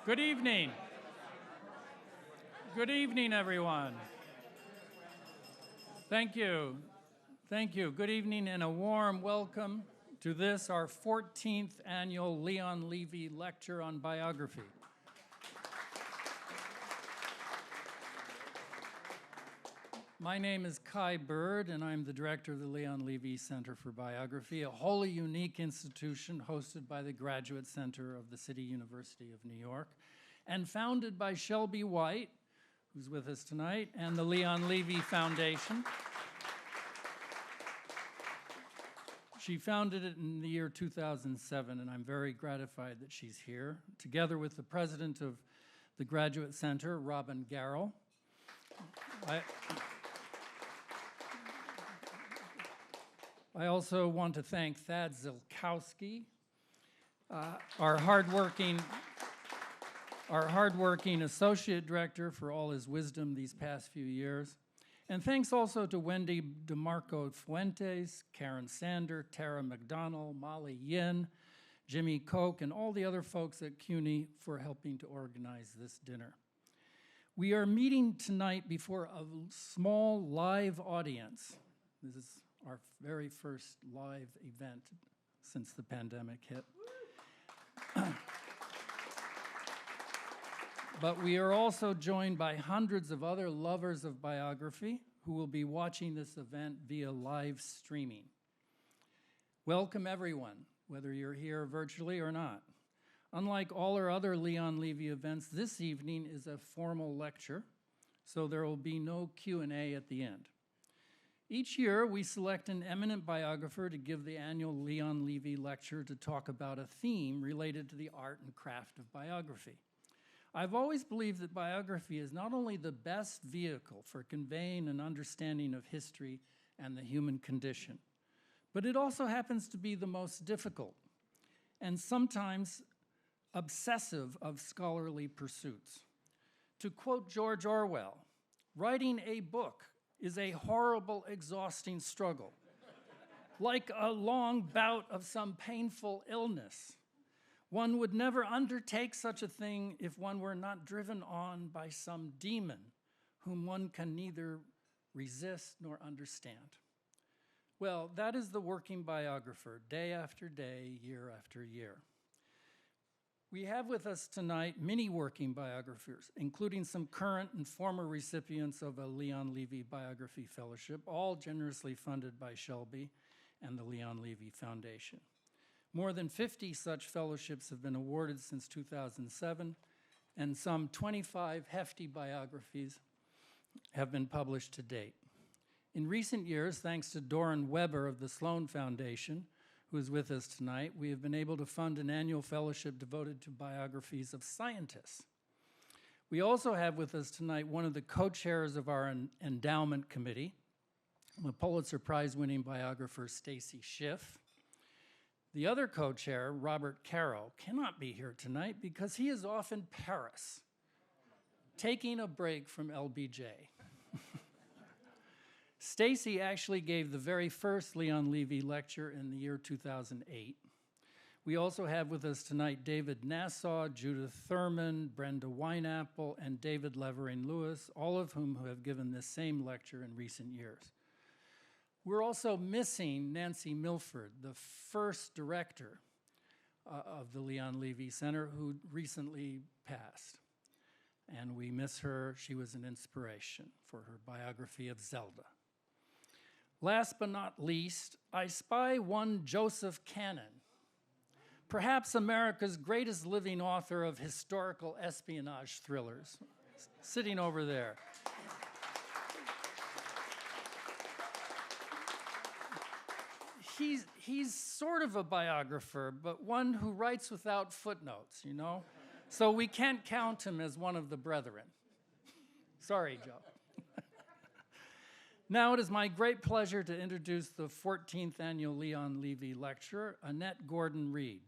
Good evening. Good evening, everyone. Thank you. Thank you. Good evening and a warm welcome to this, our 14th annual Leon Levy Lecture on Biography. My name is Kai Bird, and I'm the director of the Leon Levy Center for Biography, a wholly unique institution hosted by the Graduate Center of the City University of New York, and founded by Shelby White, who's with us tonight, and the Leon Levy Foundation. She founded it in the year 2007, and I'm very gratified that she's here, together with the president of the Graduate Center, Robin Garrell. I also want to thank Thad Zilkowski, our hardworking associate director, for all his wisdom these past few years. And thanks also to Wendy DeMarco Fuentes, Karen Sander, Tara McDonald, Molly Yin, Jimmy Koch, and all the other folks at CUNY for helping to organize this dinner. We are meeting tonight before a small live audience. This is our very first live event since the pandemic hit. But we are also joined by hundreds of other lovers of biography who will be watching this event via live streaming. Welcome everyone, whether you're here virtually or not. Unlike all our other Leon Levy events, this evening is a formal lecture, so there will be no Q&A at the end. Each year, we select an eminent biographer to give the annual Leon Levy Lecture to talk about a theme related to the art and craft of biography. I've always believed that biography is not only the best vehicle for conveying an understanding of history and the human condition, but it also happens to be the most difficult and sometimes obsessive of scholarly pursuits. To quote George Orwell, writing a book is a horrible, exhausting struggle, like a long bout of some painful illness. One would never undertake such a thing if one were not driven on by some demon whom one can neither resist nor understand. Well, that is the working biographer, day after day, year after year. We have with us tonight many working biographers, including some current and former recipients of a Leon Levy Biography Fellowship, all generously funded by Shelby and the Leon Levy Foundation. More than 50 such fellowships have been awarded since 2007, and some 25 hefty biographies have been published to date. In recent years, thanks to Doran Weber of the Sloan Foundation, who is with us tonight, we have been able to fund an annual fellowship devoted to biographies of scientists. We also have with us tonight one of the co-chairs of our endowment committee, the Pulitzer Prize winning biographer Stacy Schiff. The other co-chair, Robert Caro, cannot be here tonight because he is off in Paris, taking a break from LBJ. Stacy actually gave the very first Leon Levy lecture in the year 2008. We also have with us tonight David Nassau, Judith Thurman, Brenda Wineapple, and David Levering Lewis, all of whom have given this same lecture in recent years. We're also missing Nancy Milford, the first director of the Leon Levy Center, who recently passed. And we miss her. She was an inspiration for her biography of Zelda. Last but not least, I spy one Joseph Cannon, perhaps America's greatest living author of historical espionage thrillers, sitting over there. He's sort of a biographer, but one who writes without footnotes, you know? So we can't count him as one of the brethren. Sorry, Joe. Now it is my great pleasure to introduce the 14th Annual Leon Levy Lecturer, Annette Gordon-Reed.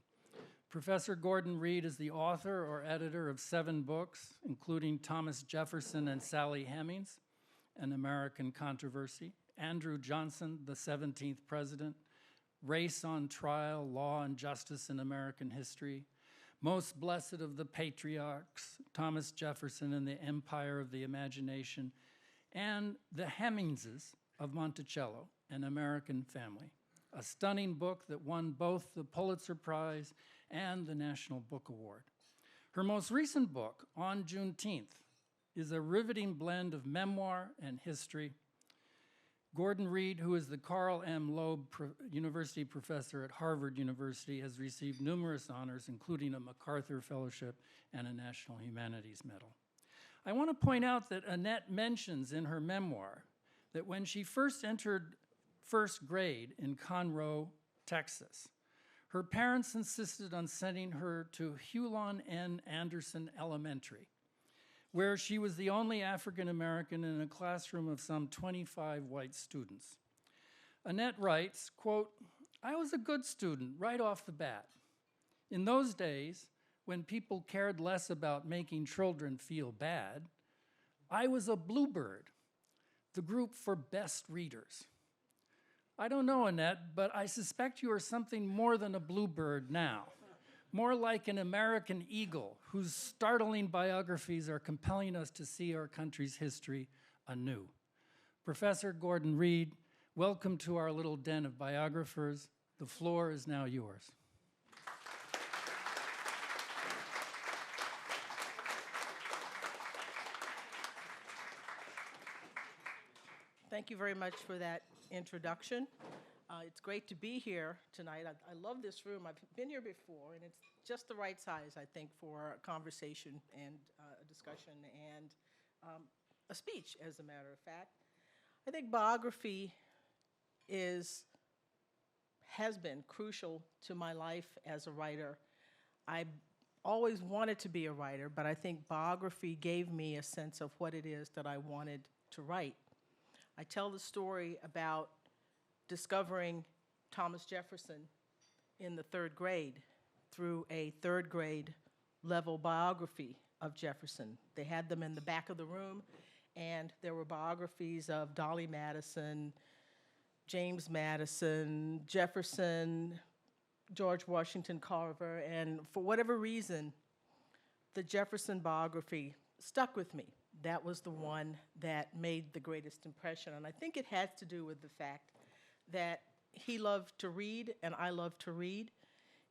Professor Gordon-Reed is the author or editor of 7 books, including Thomas Jefferson and Sally Hemings, An American Controversy, Andrew Johnson, the 17th President, Race on Trial, Law and Justice in American History, Most Blessed of the Patriarchs, Thomas Jefferson and the Empire of the Imagination, and the Hemingses of Monticello, An American Family, a stunning book that won both the Pulitzer Prize and the National Book Award. Her most recent book, On Juneteenth, is a riveting blend of memoir and history. GordonReed, who is the Carl M. Loeb University Professor at Harvard University, has received numerous honors, including a MacArthur Fellowship and a National Humanities Medal. I want to point out that Annette mentions in her memoir that when she first entered first grade in Conroe, Texas, her parents insisted on sending her to Hulan N. Anderson Elementary, where she was the only African American in a classroom of some 25 white students. Annette writes, quote, "I was a good student right off the bat. In those days, when people cared less about making children feel bad, I was a bluebird, the group for best readers. I don't know, Annette, but I suspect you are something more than a bluebird now. More like an American eagle whose startling biographies are compelling us to see our country's history anew." Professor Gordon-Reed, welcome to our little den of biographers. The floor is now yours. Thank you very much for that introduction. It's great to be here tonight. I love this room. I've been here before, and it's just the right size, I think, for a conversation and a discussion and a speech, as a matter of fact. I think biography has been crucial to my life as a writer. I always wanted to be a writer, but I think biography gave me a sense of what it is that I wanted to write. I tell the story about discovering Thomas Jefferson in the third grade through a third grade level biography of Jefferson. They had them in the back of the room, and there were biographies of Dolly Madison, James Madison, Jefferson, George Washington Carver, and for whatever reason, the Jefferson biography stuck with me. That was the one that made the greatest impression, and I think it had to do with the fact that he loved to read, and I loved to read.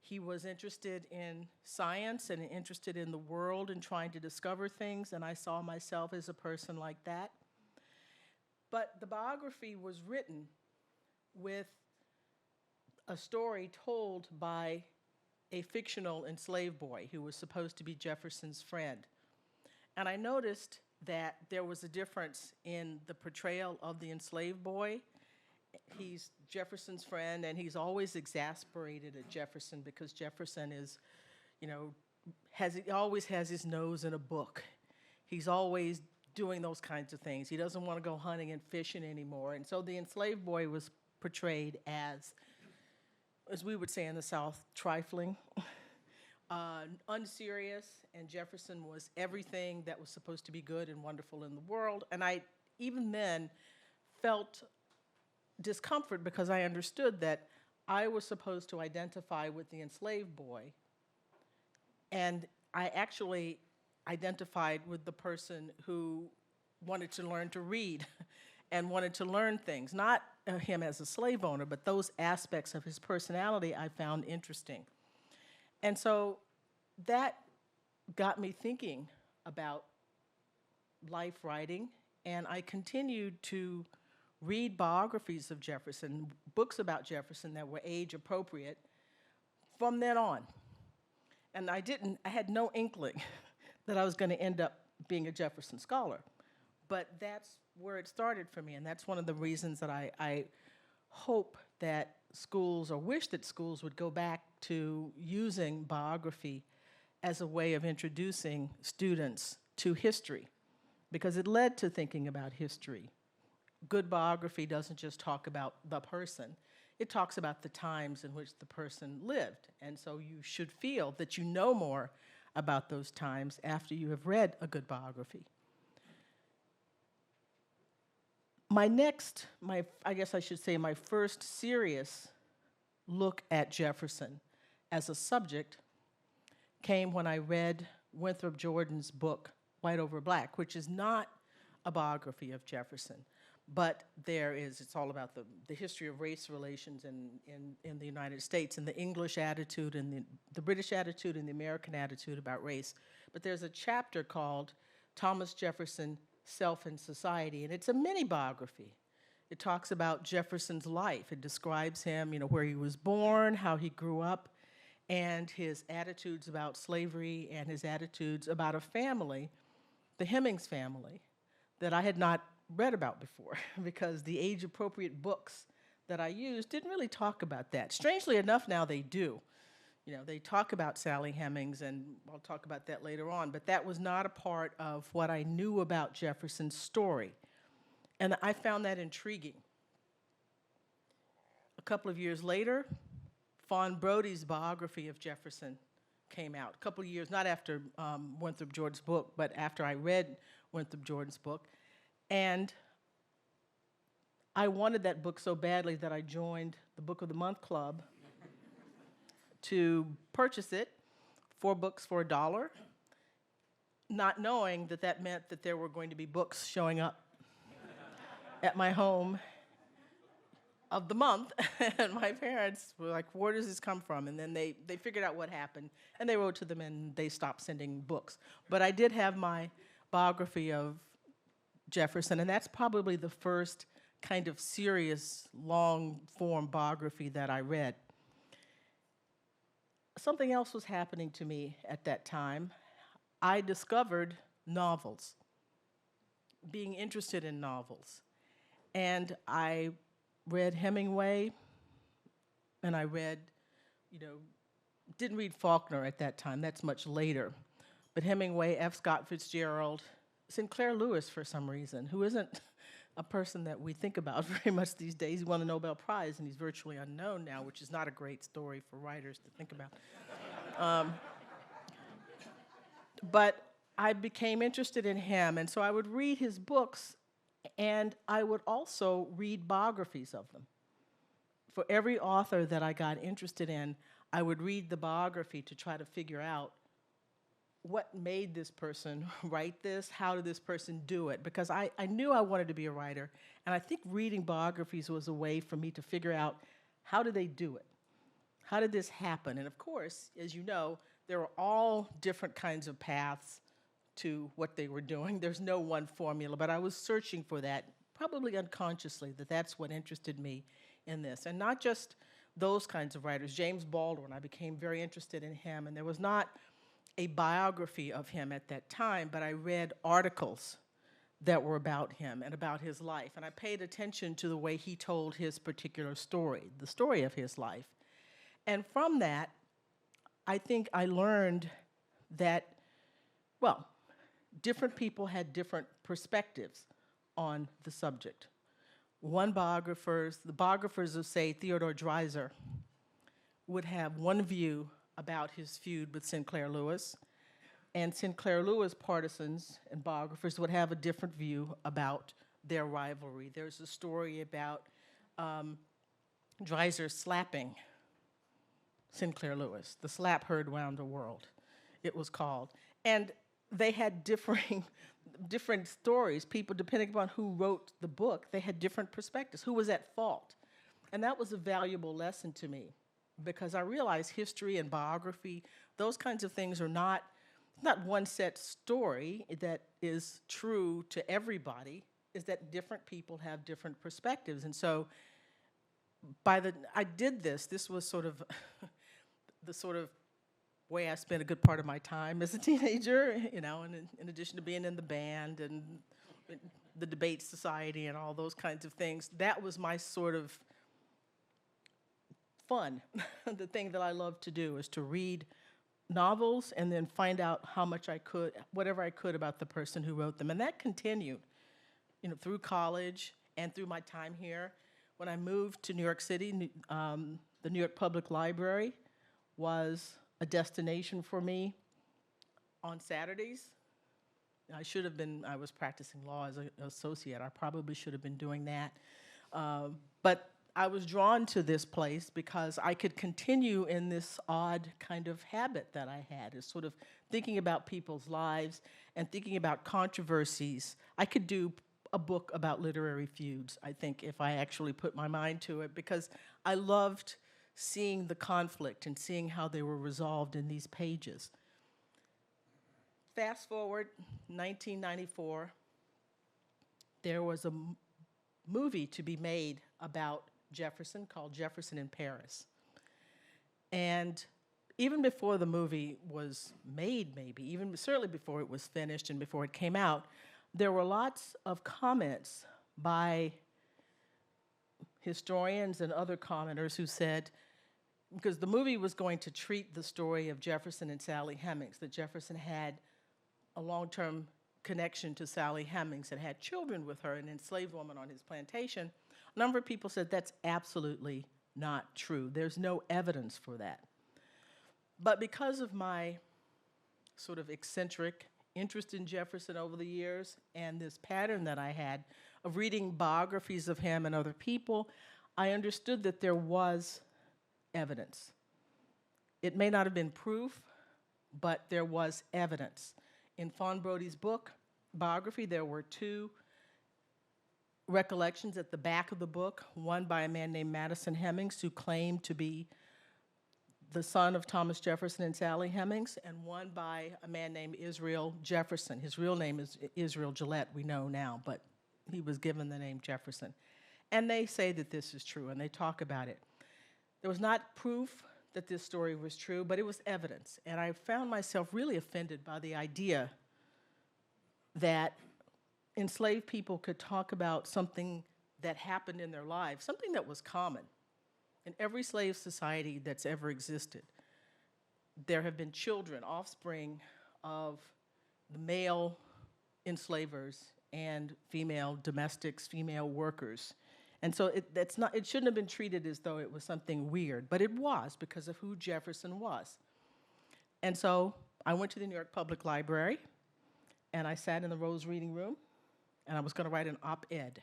He was interested in science and interested in the world and trying to discover things, and I saw myself as a person like that. But the biography was written with a story told by a fictional enslaved boy who was supposed to be Jefferson's friend. And I noticed that there was a difference in the portrayal of the enslaved boy. He's Jefferson's friend, and he's always exasperated at Jefferson because Jefferson is, he always has his nose in a book. He's always doing those kinds of things. He doesn't want to go hunting and fishing anymore. And so the enslaved boy was portrayed as we would say in the South, trifling, unserious, and Jefferson was everything that was supposed to be good and wonderful in the world. And I, even then, felt discomfort because I understood that I was supposed to identify with the enslaved boy, and I actually identified with the person who wanted to learn to read and wanted to learn things, not him as a slave owner, but those aspects of his personality I found interesting. And so that got me thinking about life writing, and I continued to read biographies of Jefferson, books about Jefferson that were age appropriate from then on. And I had no inkling that I was going to end up being a Jefferson scholar. But that's where it started for me, and that's one of the reasons that I hope that schools, or wish that schools would go back to using biography as a way of introducing students to history, because it led to thinking about history. Good biography doesn't just talk about the person, it talks about the times in which the person lived, and so you should feel that you know more about those times after you have read a good biography. My first serious look at Jefferson as a subject came when I read Winthrop Jordan's book, White Over Black, which is not a biography of Jefferson, but it's all about the history of race relations in the United States, and the English attitude and the British attitude and the American attitude about race. But there's a chapter called Thomas Jefferson, Self and Society, and it's a mini biography. It talks about Jefferson's life. It describes him, where he was born, how he grew up, and his attitudes about slavery and his attitudes about a family, the Hemings family, that I had not read about before because the age-appropriate books that I used didn't really talk about that. Strangely enough, now they do. They talk about Sally Hemings, and I'll talk about that later on, but that was not a part of what I knew about Jefferson's story. And I found that intriguing. A couple of years later, Fawn Brody's biography of Jefferson came out. A couple of years, not after Winthrop Jordan's book, but after I read Winthrop Jordan's book. And I wanted that book so badly that I joined the Book of the Month Club to purchase it, 4 books for $1, not knowing that that meant that there were going to be books showing up at my home of the month. And my parents were like, where does this come from? And then they figured out what happened, and they wrote to them, and they stopped sending books. But I did have my biography of Jefferson, and that's probably the first kind of serious, long-form biography that I read. Something else was happening to me at that time. I discovered novels, being interested in novels. And I read Hemingway, and I read, didn't read Faulkner at that time, that's much later. But Hemingway, F. Scott Fitzgerald, Sinclair Lewis, for some reason, who isn't a person that we think about very much these days. He won the Nobel Prize, and he's virtually unknown now, which is not a great story for writers to think about. But I became interested in him, and so I would read his books, and I would also read biographies of them. For every author that I got interested in, I would read the biography to try to figure out what made this person write this, how did this person do it? Because I knew I wanted to be a writer, and I think reading biographies was a way for me to figure out, how did they do it? How did this happen? And of course, as you know, there are all different kinds of paths to what they were doing. There's no one formula, but I was searching for that, probably unconsciously, that's what interested me in this. And not just those kinds of writers. James Baldwin, I became very interested in him, and there was not a biography of him at that time, but I read articles that were about him and about his life, and I paid attention to the way he told his particular story, the story of his life. And from that, I think I learned that, different people had different perspectives on the subject. The biographers of, say, Theodore Dreiser would have one view about his feud with Sinclair Lewis, and Sinclair Lewis partisans and biographers would have a different view about their rivalry. There's a story about Dreiser slapping Sinclair Lewis, the slap heard round the world, it was called. And they had different stories. People, depending upon who wrote the book, they had different perspectives. Who was at fault? And that was a valuable lesson to me, because I realized history and biography, those kinds of things are not one set story that is true to everybody, is that different people have different perspectives. And so I did this was sort of the sort of way I spent a good part of my time as a teenager, and in addition to being in the band and the debate society and all those kinds of things, that was my sort of fun. The thing that I love to do is to read novels and then find out whatever I could about the person who wrote them. And that continued, through college and through my time here. When I moved to New York City, the New York Public Library was a destination for me on Saturdays. I was practicing law as an associate. I probably should have been doing that. But I was drawn to this place because I could continue in this odd kind of habit that I had, is sort of thinking about people's lives and thinking about controversies. I could do a book about literary feuds, I think, if I actually put my mind to it, because I loved seeing the conflict and seeing how they were resolved in these pages. Fast forward, 1994, there was a movie to be made about Jefferson called Jefferson in Paris. And even before the movie was made, maybe, even certainly before it was finished and before it came out, there were lots of comments by historians and other commenters who said, because the movie was going to treat the story of Jefferson and Sally Hemings, that Jefferson had a long-term connection to Sally Hemings and had children with her, an enslaved woman on his plantation. A number of people said that's absolutely not true. There's no evidence for that. But because of my sort of eccentric interest in Jefferson over the years and this pattern that I had of reading biographies of him and other people, I understood that there was evidence. It may not have been proof, but there was evidence. In Fawn Brody's book, Biography, there were two recollections at the back of the book, one by a man named Madison Hemings, who claimed to be the son of Thomas Jefferson and Sally Hemings, and one by a man named Israel Jefferson. His real name is Israel Gillette, we know now, but he was given the name Jefferson. And they say that this is true, and they talk about it. There was not proof that this story was true, but it was evidence. And I found myself really offended by the idea that enslaved people could talk about something that happened in their lives, something that was common. In every slave society that's ever existed, there have been children, offspring of the male enslavers and female domestics, female workers. And so it shouldn't have been treated as though it was something weird, but it was because of who Jefferson was. And so I went to the New York Public Library, and I sat in the Rose Reading Room, and I was going to write an op-ed.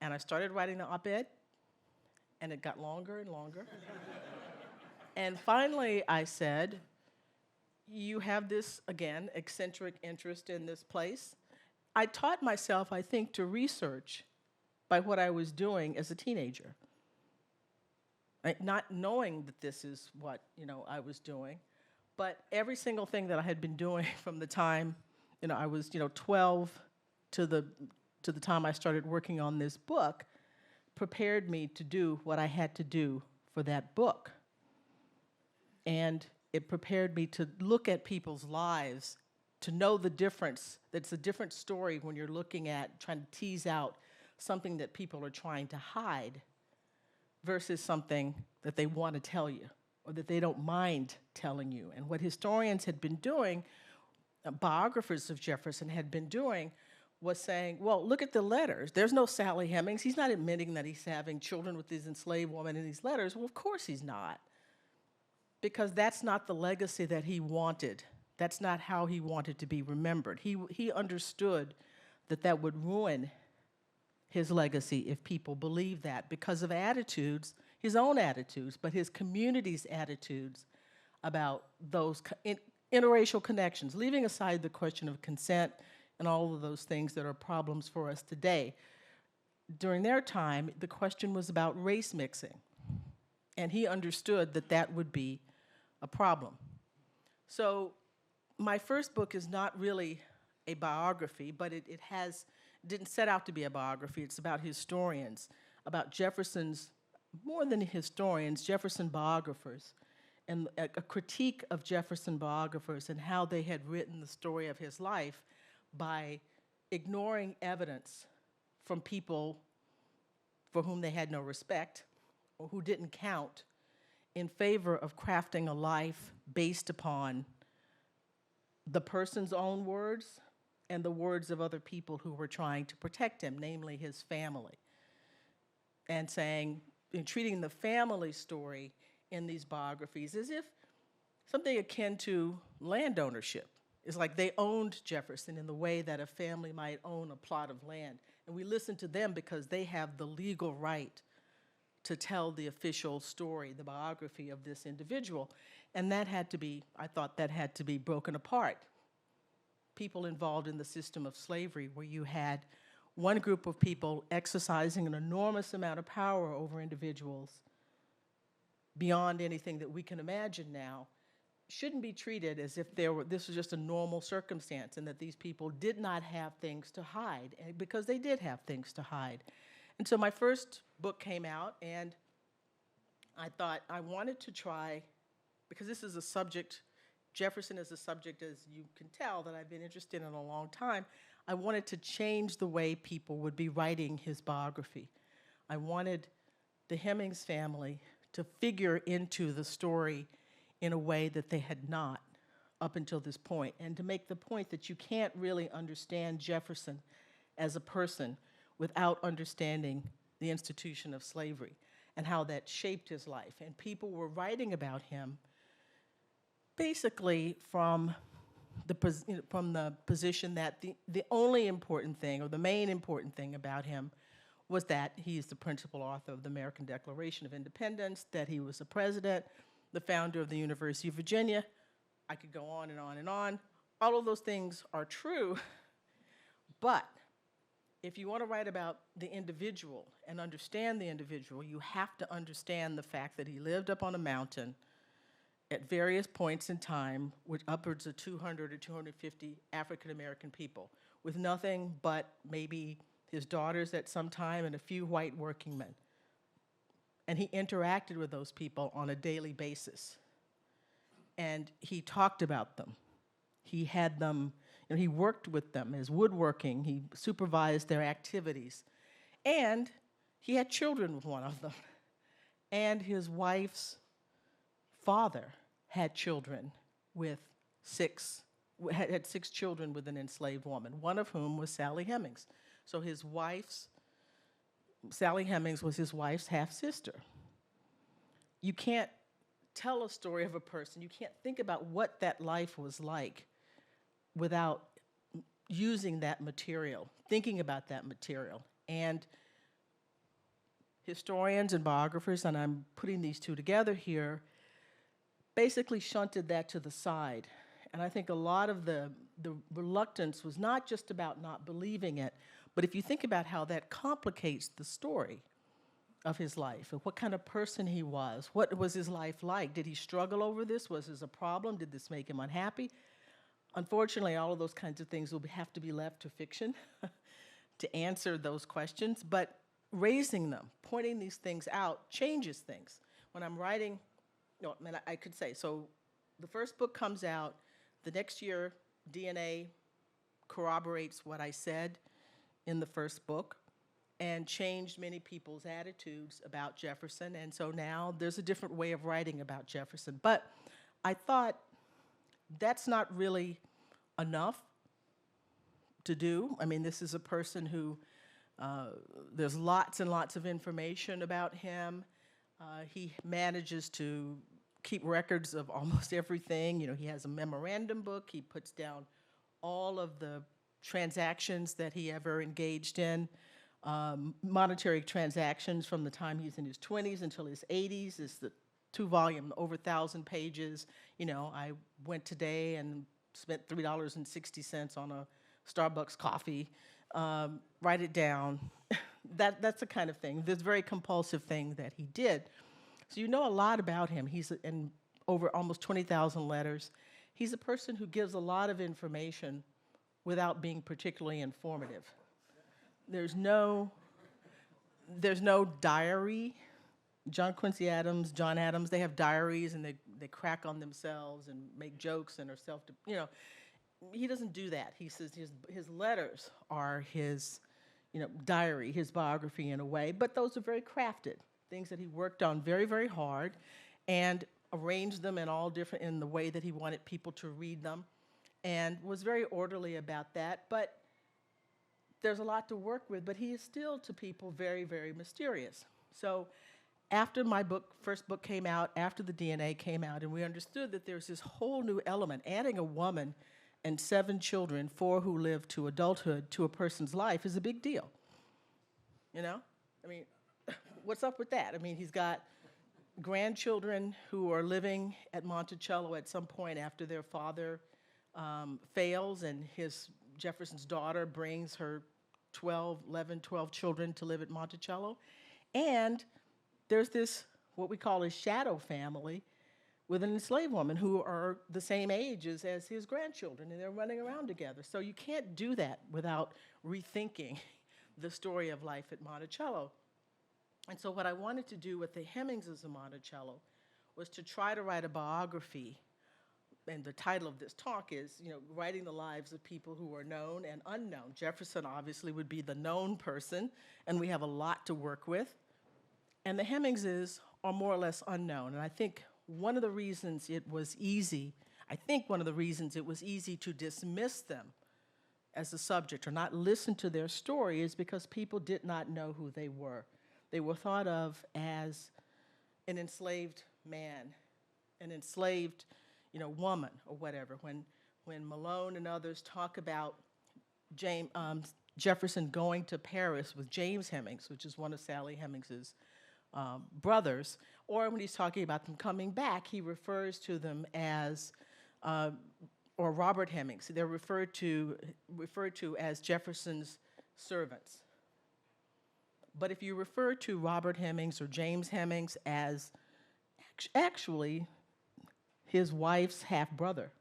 And I started writing the op-ed, and it got longer and longer. And finally I said, you have this, again, eccentric interest in this place. I taught myself, I think, to research by what I was doing as a teenager. Right? Not knowing that this is what I was doing, but every single thing that I had been doing from the time I was 12 to the time I started working on this book prepared me to do what I had to do for that book. And it prepared me to look at people's lives, to know the difference. That's a different story when you're looking at, trying to tease out something that people are trying to hide versus something that they want to tell you or that they don't mind telling you. And what historians had been doing, biographers of Jefferson had been doing, was saying, well, look at the letters. There's no Sally Hemings. He's not admitting that he's having children with these enslaved women in these letters. Well, of course he's not, because that's not the legacy that he wanted. That's not how he wanted to be remembered. He understood that that would ruin his legacy if people believed that because of attitudes, his own attitudes, but his community's attitudes about those interracial connections, leaving aside the question of consent and all of those things that are problems for us today. During their time, the question was about race mixing, and he understood that that would be a problem. So my first book is not really a biography, but it didn't set out to be a biography. It's about historians, about Jefferson's, more than historians, Jefferson biographers, and a critique of Jefferson biographers and how they had written the story of his life by ignoring evidence from people for whom they had no respect or who didn't count in favor of crafting a life based upon the person's own words and the words of other people who were trying to protect him, namely his family. And saying, treating the family story in these biographies as if something akin to land ownership. It's like they owned Jefferson in the way that a family might own a plot of land. And we listen to them because they have the legal right to tell the official story, the biography of this individual. And that had to be, I thought that had to be broken apart. People involved in the system of slavery, where you had one group of people exercising an enormous amount of power over individuals beyond anything that we can imagine now, shouldn't be treated as if this was just a normal circumstance and that these people did not have things to hide, because they did have things to hide. And so my first book came out, and I thought I wanted to try, because this is a subject, Jefferson is a subject, as you can tell, that I've been interested in a long time. I wanted to change the way people would be writing his biography. I wanted the Hemings family to figure into the story in a way that they had not up until this point, and to make the point that you can't really understand Jefferson as a person without understanding the institution of slavery and how that shaped his life. And people were writing about him basically from the position that the only important thing, or the main important thing about him, was that he's the principal author of the American Declaration of Independence, that he was the president, the founder of the University of Virginia. I could go on and on and on. All of those things are true, but if you want to write about the individual and understand the individual, you have to understand the fact that he lived up on a mountain at various points in time with upwards of 200 or 250 African-American people, with nothing but maybe his daughters at some time and a few white working men. And he interacted with those people on a daily basis. And he talked about them. He had them, he worked with them as woodworking. He supervised their activities. And he had children with one of them. And his wife's father had children with had six children with an enslaved woman, one of whom was Sally Hemings. So Sally Hemings was his wife's half-sister. You can't tell a story of a person, you can't think about what that life was like without using that material, thinking about that material. And historians and biographers, and I'm putting these two together here, basically shunted that to the side. And I think a lot of the reluctance was not just about not believing it, but if you think about how that complicates the story of his life, and what kind of person he was, what was his life like? Did he struggle over this? Was this a problem? Did this make him unhappy? Unfortunately, all of those kinds of things will have to be left to fiction to answer those questions, but raising them, pointing these things out, changes things. When I'm writing, I could say, so the first book comes out, the next year, DNA corroborates what I said in the first book and changed many people's attitudes about Jefferson, and so now there's a different way of writing about Jefferson. But I thought that's not really enough to do. I mean, this is a person who, there's lots and lots of information about him. He manages to keep records of almost everything. He has a memorandum book. He puts down all of the transactions that he ever engaged in, monetary transactions from the time he's in his 20s until his 80s. It's the 2-volume, over 1,000 pages. I went today and spent $3.60 on a Starbucks coffee. Write it down. That's the kind of thing. This very compulsive thing that he did. So you know a lot about him. He's in over almost 20,000 letters. He's a person who gives a lot of information without being particularly informative. There's no diary. John Quincy Adams, John Adams, they have diaries and they crack on themselves and make jokes and are he doesn't do that. He says his letters are his diary, his biography in a way, but those are very crafted, things that he worked on very, very hard and arranged them in the way that he wanted people to read them, and was very orderly about that. But there's a lot to work with, but he is still to people very, very mysterious. So after my first book came out, after the DNA came out, and we understood that there's this whole new element, adding a woman and 7 children, 4 who lived to adulthood, to a person's life is a big deal. I mean, what's up with that? I mean, he's got grandchildren who are living at Monticello at some point after their father fails, and Jefferson's daughter brings her 12 children to live at Monticello. And there's this, what we call a shadow family, with an enslaved woman who are the same age as his grandchildren, and they're running around together. So you can't do that without rethinking the story of life at Monticello. And so what I wanted to do with the Hemingses of Monticello was to try to write a biography, and the title of this talk is, writing the lives of people who are known and unknown. Jefferson obviously would be the known person, and we have a lot to work with. And the Hemingses are more or less unknown, and I think one of the reasons it was easy to dismiss them as a subject or not listen to their story is because people did not know who they were. They were thought of as an enslaved man, an enslaved, woman or whatever. When Malone and others talk about Jefferson going to Paris with James Hemings, which is one of Sally Hemings's brothers, or when he's talking about them coming back, he refers to them as, or Robert Hemings, they're referred to as Jefferson's servants. But if you refer to Robert Hemings or James Hemings as actually his wife's half-brother,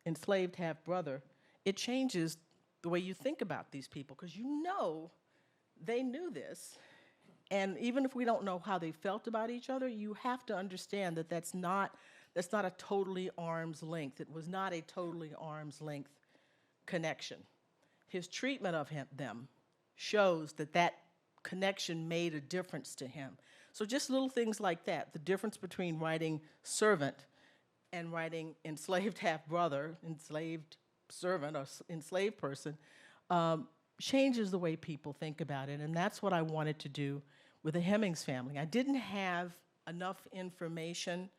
enslaved half-brother, it changes the way you think about these people, because they knew this. And even if we don't know how they felt about each other, you have to understand that that's not a totally arm's length. It was not a totally arm's length connection. His treatment of them shows that connection made a difference to him. So just little things like that, the difference between writing servant and writing enslaved half-brother, enslaved servant, or enslaved person, changes the way people think about it, and that's what I wanted to do with the Hemings family. I didn't have enough information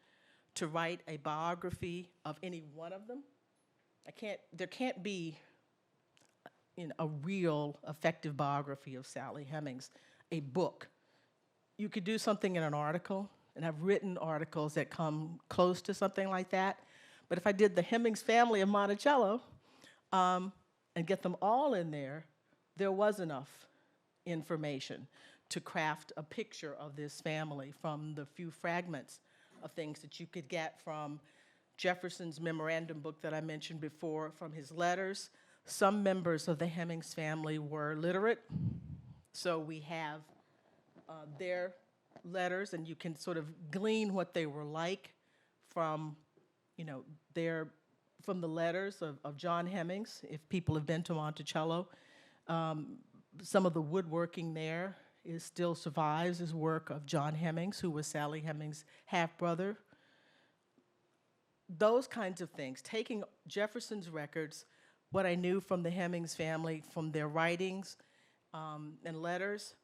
to write a biography of any one of them. There can't be a real effective biography of Sally Hemings, a book. You could do something in an article, and I've written articles that come close to something like that, but if I did the Hemings family of Monticello and get them all in there was enough information to craft a picture of this family from the few fragments of things that you could get from Jefferson's memorandum book that I mentioned before, from his letters. Some members of the Hemings family were literate, so we have their letters, and you can sort of glean what they were like from, from the letters of John Hemings, if people have been to Monticello. Some of the woodworking there still survives as work of John Hemings, who was Sally Hemings' half-brother. Those kinds of things, taking Jefferson's records, what I knew from the Hemings family, from their writings and letters,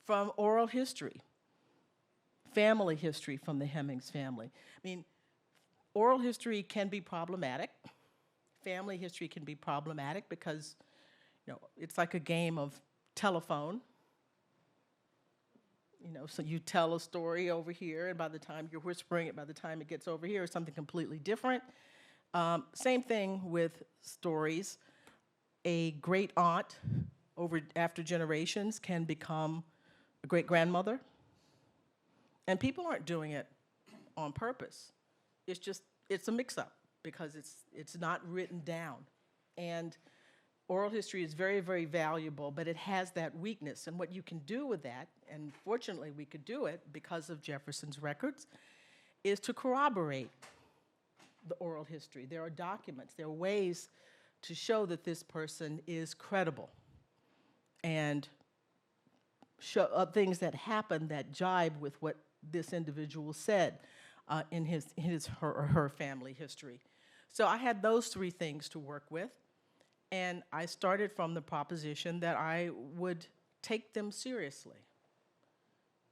from oral history, family history from the Hemings family. I mean, oral history can be problematic. Family history can be problematic because it's like a game of telephone. So you tell a story over here, and by the time you're whispering it, by the time it gets over here, it's something completely different. Same thing with stories. A great aunt after generations can become a great grandmother. And people aren't doing it on purpose. It's a mix-up because it's not written down. And oral history is very, very valuable, but it has that weakness. And what you can do with that, and fortunately we could do it because of Jefferson's records, is to corroborate the oral history. There are documents, there are ways to show that this person is credible and show things that happen that jibe with what this individual said in her family history. So I had those three things to work with. And I started from the proposition that I would take them seriously.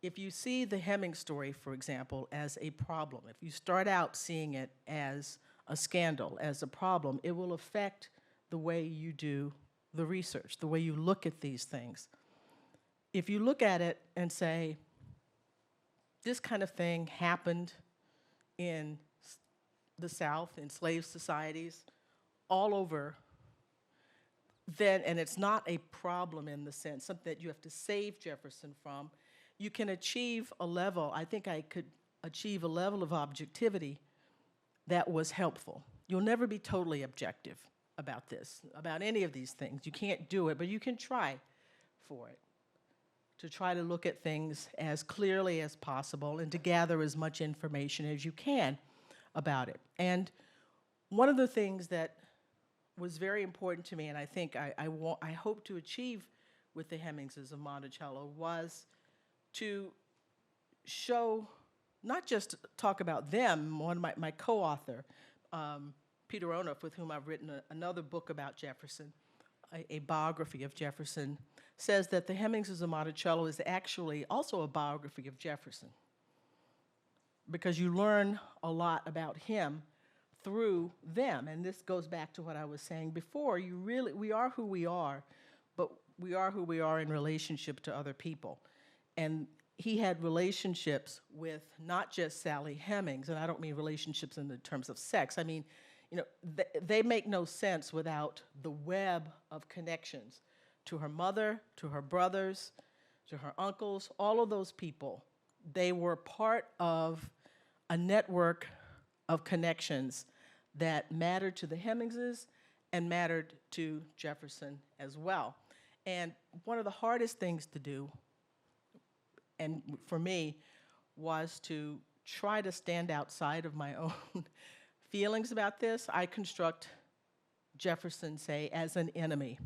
If you see the Hemings story, for example, as a problem, if you start out seeing it as a scandal, as a problem, it will affect the way you do the research, the way you look at these things. If you look at it and say, this kind of thing happened in the South, in slave societies, all over, then, and it's not a problem in the sense, something that you have to save Jefferson from, you can achieve a level, I think I could achieve a level of objectivity that was helpful. You'll never be totally objective about this, about any of these things. You can't do it, but you can try for it, to try to look at things as clearly as possible and to gather as much information as you can about it. And one of the things that was very important to me, and I think I hope to achieve with the Hemingses of Monticello, was to show, not just talk about them. One of my co-author, Peter Onoff, with whom I've written another book about Jefferson, a biography of Jefferson, says that the Hemingses of Monticello is actually also a biography of Jefferson, because you learn a lot about him through them. And this goes back to what I was saying before. We are who we are, but we are who we are in relationship to other people. And he had relationships with not just Sally Hemings, and I don't mean relationships in the terms of sex. I mean, you know, they make no sense without the web of connections to her mother, to her brothers, to her uncles, all of those people. They were part of a network of connections that mattered to the Hemingses and mattered to Jefferson as well. And one of the hardest things to do, and for me, was to try to stand outside of my own feelings about this. I construct Jefferson, say, as an enemy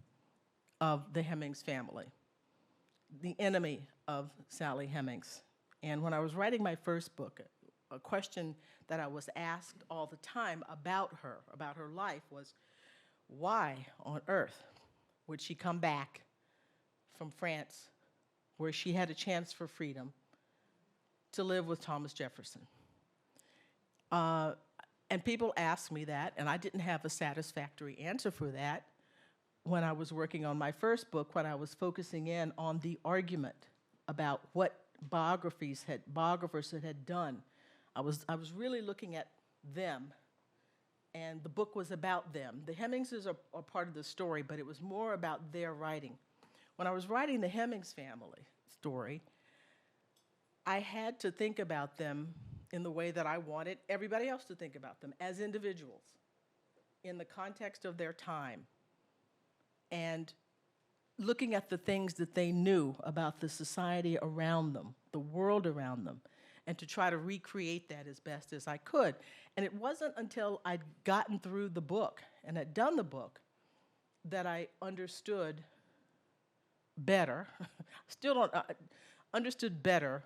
of the Hemings family, the enemy of Sally Hemings. And when I was writing my first book, a question that I was asked all the time about her life, was why on earth would she come back from France, where she had a chance for freedom, to live with Thomas Jefferson? And people asked me that, and I didn't have a satisfactory answer for that when I was working on my first book, when I was focusing in on the argument about what biographers had done. I was really looking at them, and the book was about them. The Hemingses are part of the story, but it was more about their writing. When I was writing the Hemings family story, I had to think about them in the way that I wanted everybody else to think about them, as individuals, in the context of their time, and looking at the things that they knew about the society around them, the world around them, and to try to recreate that as best as I could. And it wasn't until I'd gotten through the book and had done the book that I understood better, still don't, understood better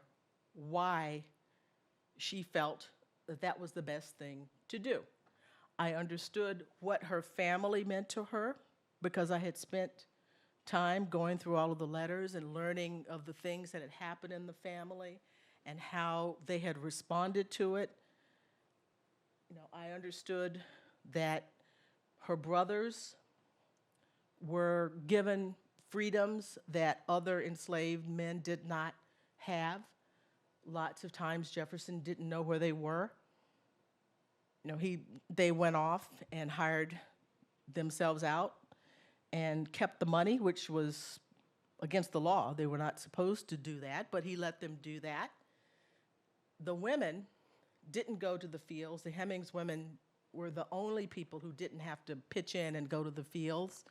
why she felt that that was the best thing to do. I understood what her family meant to her, because I had spent time going through all of the letters and learning of the things that had happened in the family and how they had responded to it. You know, I understood that her brothers were given freedoms that other enslaved men did not have. Lots of times Jefferson didn't know where they were. You know, they went off and hired themselves out and kept the money, which was against the law. They were not supposed to do that, but he let them do that. The women didn't go to the fields. The Hemings women were the only people who didn't have to pitch in and go to the fields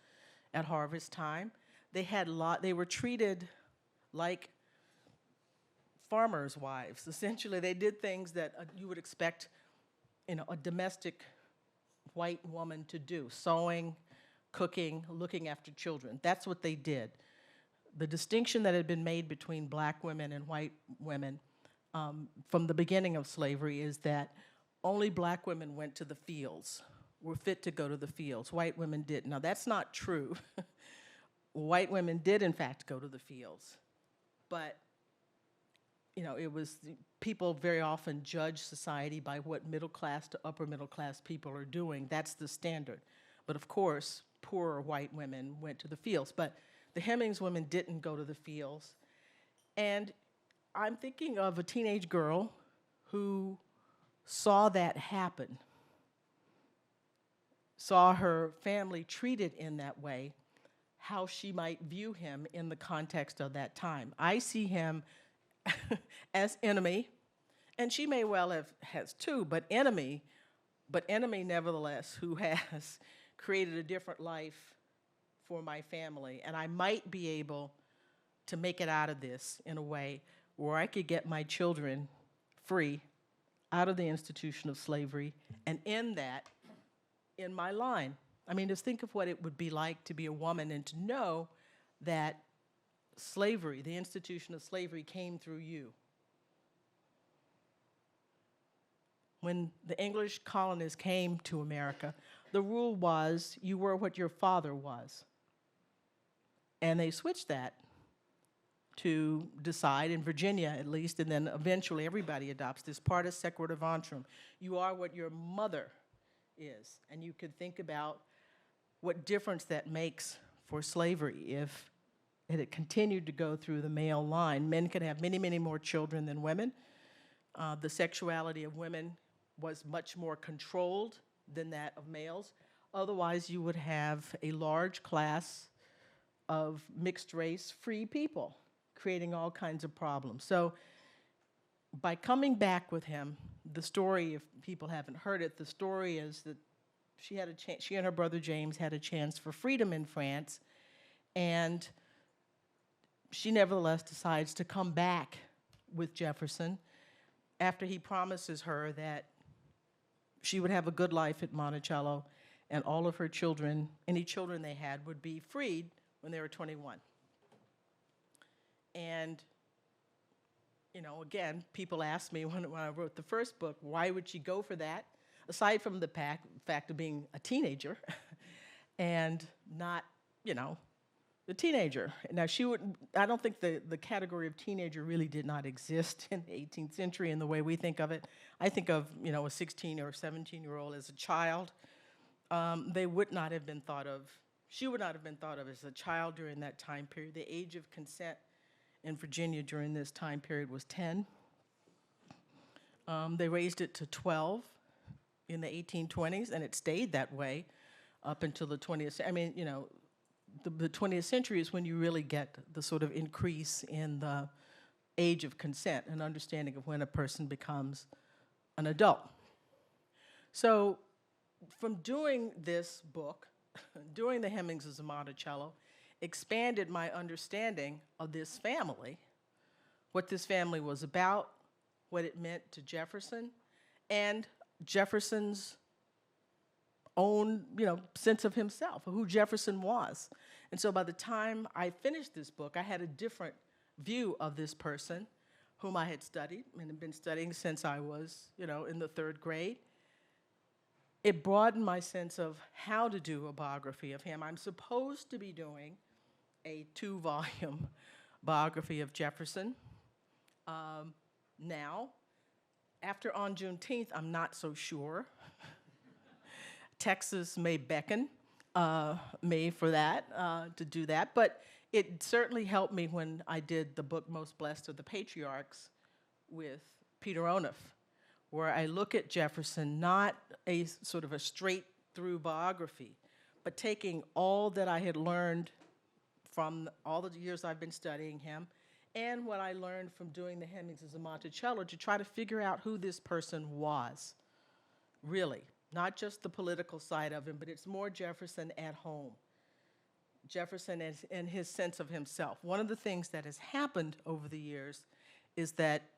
at harvest time. They were treated like farmers' wives. Essentially, they did things that you would expect, you know, a domestic white woman to do: sewing, cooking, looking after children. That's what they did. The distinction that had been made between black women and white women from the beginning of slavery is that only black women went to the fields, were fit to go to the fields. White women didn't. Now, that's not true. White women did, in fact, go to the fields. But, you know, people very often judge society by what middle class to upper middle class people are doing. That's the standard. But of course, poorer white women went to the fields. But the Hemings women didn't go to the fields. And I'm thinking of a teenage girl who saw that happen, saw her family treated in that way, how she might view him in the context of that time. I see him as enemy, and she may well has too, but enemy nevertheless, who has created a different life for my family. And I might be able to make it out of this in a way where I could get my children free out of the institution of slavery and end that in my line. I mean, just think of what it would be like to be a woman and to know that slavery, the institution of slavery, came through you. When the English colonists came to America, the rule was you were what your father was. And they switched that to decide, in Virginia at least, and then eventually everybody adopts this partus sequitur ventrum. You are what your mother is. And you could think about what difference that makes for slavery if it had continued to go through the male line. Men could have many, many more children than women. The sexuality of women was much more controlled than that of males. Otherwise, you would have a large class of mixed race free people creating all kinds of problems. So by coming back with him, the story, if people haven't heard it, the story is that she and her brother James had a chance for freedom in France, and she nevertheless decides to come back with Jefferson after he promises her that she would have a good life at Monticello, and all of her children, any children they had, would be freed when they were 21. And, you know, again, people asked me when I wrote the first book, why would she go for that? Aside from the fact of being a teenager and not, you know, the teenager. Now, I don't think the category of teenager really did not exist in the 18th century in the way we think of it. I think of, you know, a 16 or 17-year-old as a child. They would not have been thought of, she would not have been thought of as a child during that time period. The age of consent in Virginia during this time period was 10. They raised it to 12 in the 1820s, and it stayed that way up until the 20th century. I mean, you know, the 20th century is when you really get the sort of increase in the age of consent and understanding of when a person becomes an adult. So from doing this book, doing the Hemingses of Monticello, expanded my understanding of this family, what this family was about, what it meant to Jefferson, and Jefferson's own, you know, sense of himself, of who Jefferson was. And so by the time I finished this book, I had a different view of this person whom I had studied and had been studying since I was, you know, in the 3rd grade. It broadened my sense of how to do a biography of him. I'm supposed to be doing a 2-volume biography of Jefferson. Now, after On Juneteenth, I'm not so sure. Texas may beckon me for that, to do that, but it certainly helped me when I did the book Most Blessed of the Patriarchs with Peter Onuf, where I look at Jefferson, not a sort of a straight-through biography, but taking all that I had learned from all the years I've been studying him and what I learned from doing the Hemingses of Monticello to try to figure out who this person was, really. Not just the political side of him, but it's more Jefferson at home. Jefferson and his sense of himself. One of the things that has happened over the years is that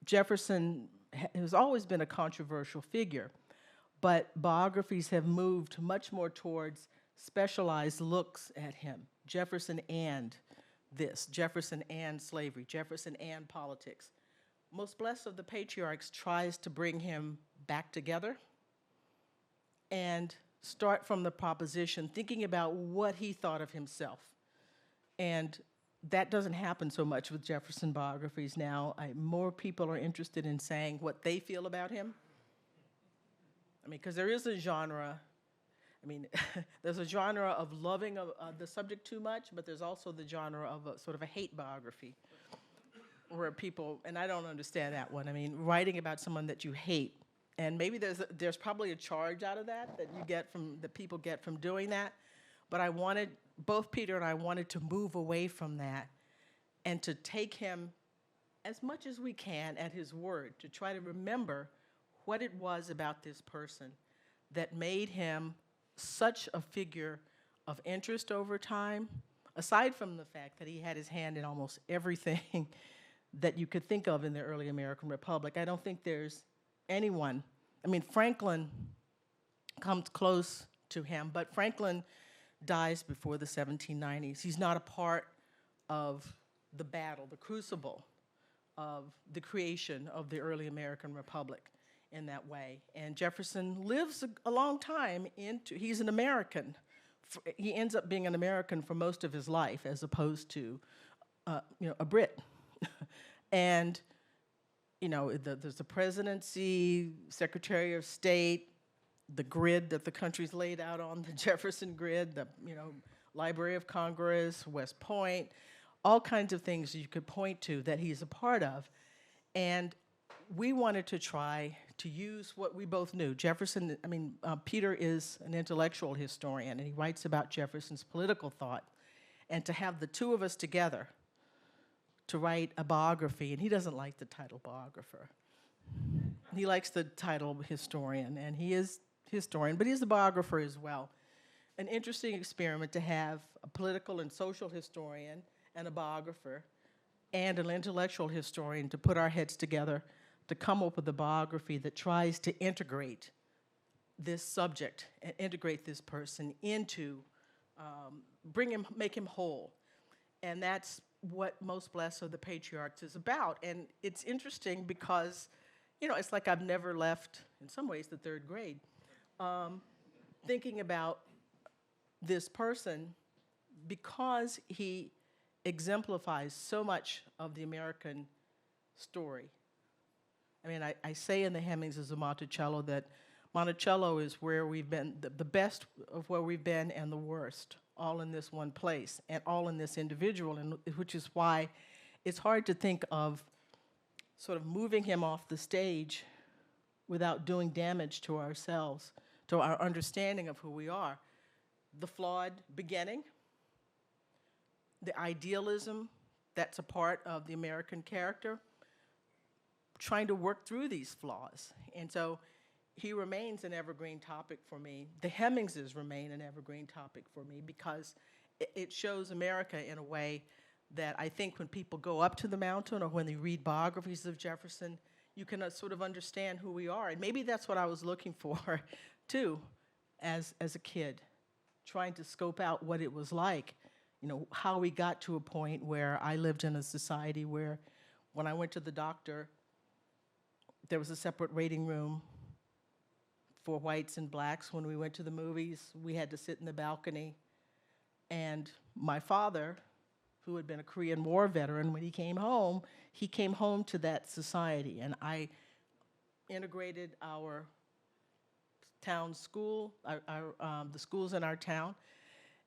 Jefferson has always been a controversial figure, but biographies have moved much more towards specialized looks at him. Jefferson and this, Jefferson and slavery, Jefferson and politics. Most Blessed of the Patriarchs tries to bring him back together and start from the proposition, thinking about what he thought of himself. And that doesn't happen so much with Jefferson biographies now. More people are interested in saying what they feel about him. I mean, because there is a genre, I mean, there's a genre of loving the subject too much, but there's also the genre of sort of a hate biography. where people, and I don't understand that one. I mean, writing about someone that you hate, and maybe there's probably a charge out of that you get from, that people get from doing that. But I wanted, both Peter and I wanted to move away from that and to take him as much as we can at his word, to try to remember what it was about this person that made him such a figure of interest over time, aside from the fact that he had his hand in almost everything that you could think of in the early American Republic. I don't think there's anyone, I mean, Franklin comes close to him, but Franklin dies before the 1790s. He's not a part of the battle, the crucible of the creation of the early American Republic in that way. And Jefferson lives a long time he's an American. He ends up being an American for most of his life as opposed to, a Brit. And, there's the presidency, Secretary of State, the grid that the country's laid out on, the Jefferson grid, the, Library of Congress, West Point, all kinds of things you could point to that he's a part of. And we wanted to try to use what we both knew. Peter is an intellectual historian, and he writes about Jefferson's political thought. And to have the two of us together to write a biography, and he doesn't like the title biographer. He likes the title historian, and he is historian, but he's a biographer as well. An interesting experiment to have a political and social historian and a biographer and an intellectual historian to put our heads together to come up with a biography that tries to integrate this subject and integrate this person into, make him whole. And that's what Most Blessed of the Patriarchs is about. And it's interesting because, it's like I've never left, in some ways, the third grade, thinking about this person because he exemplifies so much of the American story. I mean, I say in the Hemingses of Monticello that Monticello is where we've been, the best of where we've been and the worst, all in this one place, and all in this individual, and which is why it's hard to think of sort of moving him off the stage without doing damage to ourselves, to our understanding of who we are. The flawed beginning, the idealism that's a part of the American character, trying to work through these flaws. And so he remains an evergreen topic for me. The Hemingses remain an evergreen topic for me because it shows America in a way that I think when people go up to the mountain or when they read biographies of Jefferson, you can sort of understand who we are. And maybe that's what I was looking for, too, as a kid, trying to scope out what it was like, how we got to a point where I lived in a society where when I went to the doctor, there was a separate waiting room for whites and blacks. When we went to the movies, we had to sit in the balcony. And my father, who had been a Korean War veteran, when he came home to that society. And I integrated our town school, the schools in our town,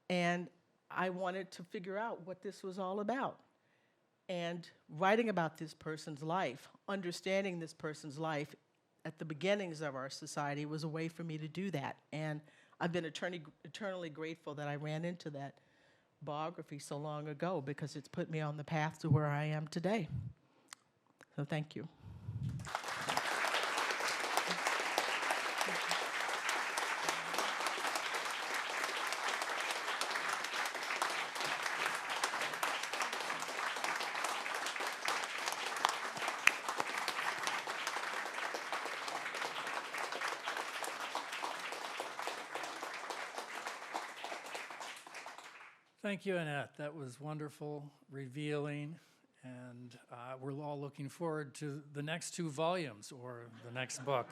and I wanted to figure out what this was all about. And writing about this person's life, understanding this person's life at the beginnings of our society was a way for me to do that. And I've been eternally grateful that I ran into that biography so long ago because it's put me on the path to where I am today. So thank you. Thank you, Annette. That was wonderful, revealing, and we're all looking forward to the next 2 volumes or the next book.